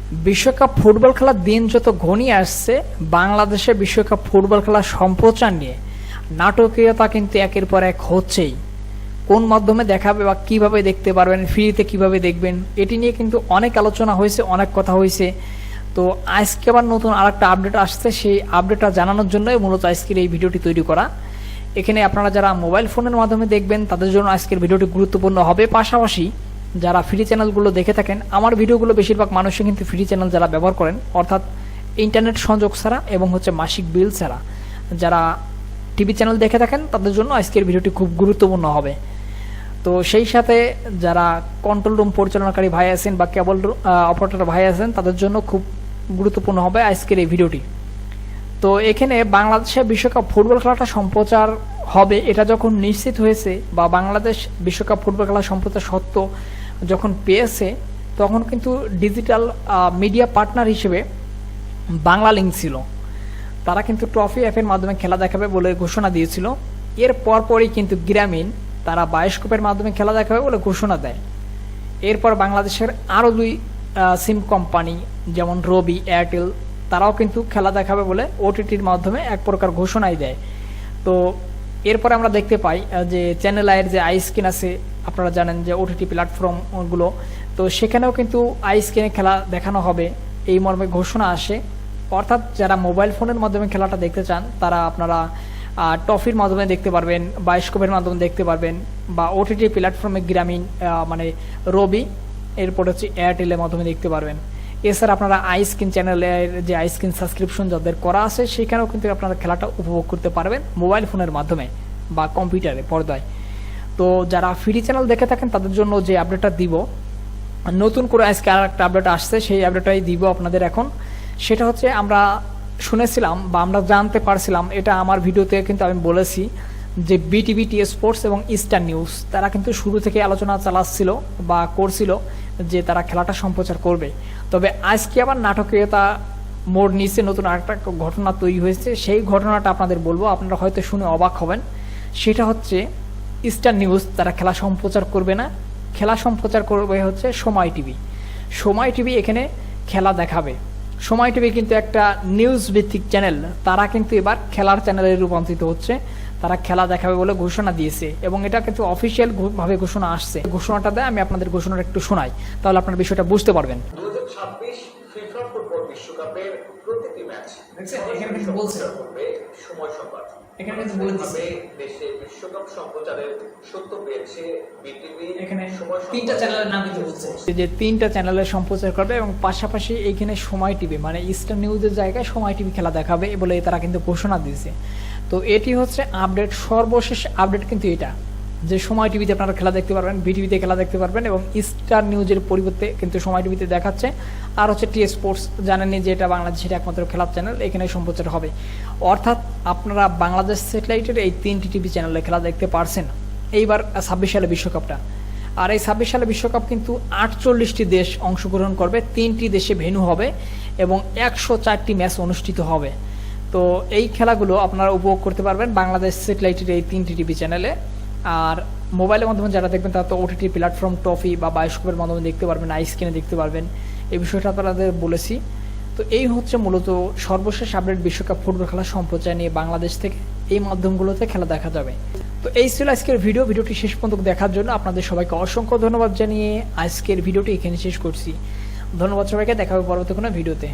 বিশ্বকাপ ফুটবল খেলার দিন যত ঘনিয়ে আসছে, বাংলাদেশে বিশ্বকাপ ফুটবল খেলার সম্প্রচার নিয়ে নাটকীয়তা কিন্তু একের পর এক হচ্ছেই। কোন মাধ্যমে দেখাবে বা কিভাবে দেখতে পারবেন, ফ্রিতে কিভাবে দেখবেন, এটি নিয়ে কিন্তু অনেক আলোচনা হয়েছে, অনেক কথা হয়েছে। তো আজকে আবার নতুন আরেকটা আপডেট আসছে, সেই আপডেটটা জানানোর জন্যই মূলত আজকের এই ভিডিওটি তৈরি করা। এখানে আপনারা যারা মোবাইল ফোনের মাধ্যমে দেখবেন তাদের জন্য আজকের ভিডিওটি গুরুত্বপূর্ণ হবে। পাশাপাশি যারা ফ্রি চ্যানেলগুলো দেখে থাকেন, আমার ভিডিওগুলো বেশিরভাগ মানুষই কিন্তু ফ্রি চ্যানেল যারা ব্যবহার করেন, অর্থাৎ ইন্টারনেট সংযোগ ছাড়া এবং মাসিক বিল ছাড়া যারা টিভি চ্যানেল দেখে থাকেন তাদের জন্য আজকের ভিডিওটি খুব গুরুত্বপূর্ণ হবে। তো সেই সাথে যারা কন্ট্রোল রুম পরিচালনাকারী ভাই আছেন বা কেবল অপারেটর ভাই আছেন তাদের জন্য খুব গুরুত্বপূর্ণ হবে আজকের এই ভিডিওটি। তো এখানে বাংলাদেশে বিশ্বকাপ ফুটবল খেলাটা সম্প্রচার হবে এটা যখন নিশ্চিত হয়েছে, বা বাংলাদেশ বিশ্বকাপ ফুটবল খেলা সম্প্রচার সত্য যখন পেয়েছে, তখন কিন্তু ডিজিটাল মিডিয়া পার্টনার হিসেবে বাংলা লিংক ছিল। তারা কিন্তু ট্রফি অ্যাপের মাধ্যমে খেলা দেখাবে বলে ঘোষণা দিয়েছিল। এর পরপরই কিন্তু গ্রামীণ তারা বায়োস্কোপের মাধ্যমে খেলা দেখাবে বলে ঘোষণা দেয়। এরপর বাংলাদেশের আরও দুই সিম কোম্পানি যেমন রবি, এয়ারটেল, তারাও কিন্তু খেলা দেখাবে বলে ওটিটির মাধ্যমে এক প্রকার ঘোষণাই দেয়। তো এরপরে আমরা দেখতে পাই যে চ্যানেল আইয়ের যে আই স্ক্রিন আছে, আপনারা জানেন যে ওটিটি প্ল্যাটফর্মগুলো, তো সেখানেও কিন্তু আই স্ক্রিনে খেলা দেখানো হবে এই মর্মে ঘোষণা আসে। অর্থাৎ যারা মোবাইল ফোনের মাধ্যমে খেলাটা দেখতে চান তারা আপনারা টফির মাধ্যমে দেখতে পারবেন, বায়োস্কোপের মাধ্যমে দেখতে পারবেন, বা ওটিটি প্ল্যাটফর্মে গ্রামীণ মানে রবি, এরপর এয়ারটেলের মাধ্যমে দেখতে পারবেন। এছাড়া আপনারা আই স্ক্রিন চ্যানেলের যে আই স্ক্রিন সাবস্ক্রিপশন যাদের করা আছে সেখানেও কিন্তু আপনারা খেলাটা উপভোগ করতে পারবেন মোবাইল ফোনের মাধ্যমে বা কম্পিউটারে পর্দায়। তো যারা ফ্রি চ্যানেল দেখে থাকেন তাদের জন্য যে আপডেটটা দিব, নতুন করে আজকে আর একটা আপডেট আসছে, সেই আপডেটটাই দিব আপনাদের এখন। সেটা হচ্ছে আমরা শুনেছিলাম বা আমরা জানতে পারছিলাম, এটা আমার ভিডিওতে কিন্তু আমি বলেছি যে বিটিভি, টি স্পোর্টস এবং স্টার নিউজ তারা কিন্তু শুরু থেকে আলোচনা চালাচ্ছিল বা করছিল যে তারা খেলাটা সম্প্রচার করবে। তবে আজকে আবার নাটকীয়তা মোড় নিচে নতুন আরেকটা ঘটনা তৈরি হয়েছে, সেই ঘটনাটা আপনাদের বলবো, আপনারা হয়তো শুনে অবাক হবেন। সেটা হচ্ছে স্টার নিউজ তারা খেলা সম্প্রচার করবে না, খেলা সম্প্রচার করবে হচ্ছে সময় টিভি। সময় টিভি এখানে খেলা দেখাবে। সময় টিভি কিন্তু একটা নিউজ ভিত্তিক চ্যানেল, তারা কিন্তু এবার খেলার চ্যানেলে রূপান্তরিত হচ্ছে, তারা খেলা দেখাবে বলে ঘোষণা দিয়েছে এবং এটা কিন্তু অফিসিয়াল ভাবে ঘোষণা আসছে। ঘোষণাটা দেয়, আমি আপনাদের ঘোষণাটা একটু শোনাই, তাহলে আপনার বিষয়টা বুঝতে পারবেন। 2026 ফিফা ফুটবল বিশ্বকাপের প্রতিটি ম্যাচ এখানে কিন্তু বলছে সময় সংবাদ। এখানে কিন্তু বলে দিয়েছে দেশে বিশ্বকাপ সম্প্রচারের সত্য পেয়েছে বিটিভি। এখানে তিনটা চ্যানেলের নাম কিন্তু বলছে যে তিনটা চ্যানেলের সম্প্রচার করবে এবং পাশাপাশি এইখানে সময় টিভি মানে স্টার নিউজের জায়গায় সময় টিভি খেলা দেখাবে বলে তারা কিন্তু ঘোষণা দিয়েছে। তো এটি হচ্ছে আপডেট, সর্বশেষ আপডেট কিন্তু এটা, যে সময় টিভিতে আপনারা খেলা দেখতে পারবেন, বিটিভিতে খেলা দেখতে পারবেন এবং স্টার নিউজের পরিবর্তে কিন্তু সময় টিভিতে দেখাচ্ছে। আর হচ্ছে টি স্পোর্টস, জানেননি যে এটা বাংলাদেশের একমাত্র খেলার চ্যানেল, এখানে সম্প্রচার হবে। অর্থাৎ আপনারা বাংলাদেশ স্যাটেলাইটের এই তিনটি টিভি চ্যানেলে খেলা দেখতে পারছেন এইবার 26 সালে বিশ্বকাপটা। আর এই 26 সালে বিশ্বকাপ কিন্তু 48টি দেশ অংশগ্রহণ করবে, 3টি দেশে ভেন্যু হবে এবং 104টি ম্যাচ অনুষ্ঠিত হবে। তো এই খেলাগুলো আপনারা উপভোগ করতে পারবেন বাংলাদেশ স্যাটেলাইটের এই তিনটি টিভি চ্যানেলে। আর মোবাইলের মাধ্যমে যারা দেখবেন তারা তো ওটিটি প্ল্যাটফর্ম টফি বা বায়োস্কোপের মাধ্যমে দেখতে পারবেন, আই স্ক্রিনে দেখতে পারবেন। এই বিষয়টা আপনাদের বলেছি। তো এই হচ্ছে মূলত সর্বশেষ আপডেট বিশ্বকাপ ফুটবল খেলা সম্প্রচার নিয়ে বাংলাদেশ থেকে এই মাধ্যমগুলোতে খেলা দেখা যাবে। তো এই ছিল আজকের ভিডিওটি শেষ পর্যন্ত দেখার জন্য আপনাদের সবাইকে অসংখ্য ধন্যবাদ জানিয়ে আজকের ভিডিওটি এখানে শেষ করছি। ধন্যবাদ সবাইকে, দেখা হবে পরবর্তী কোনো ভিডিওতে।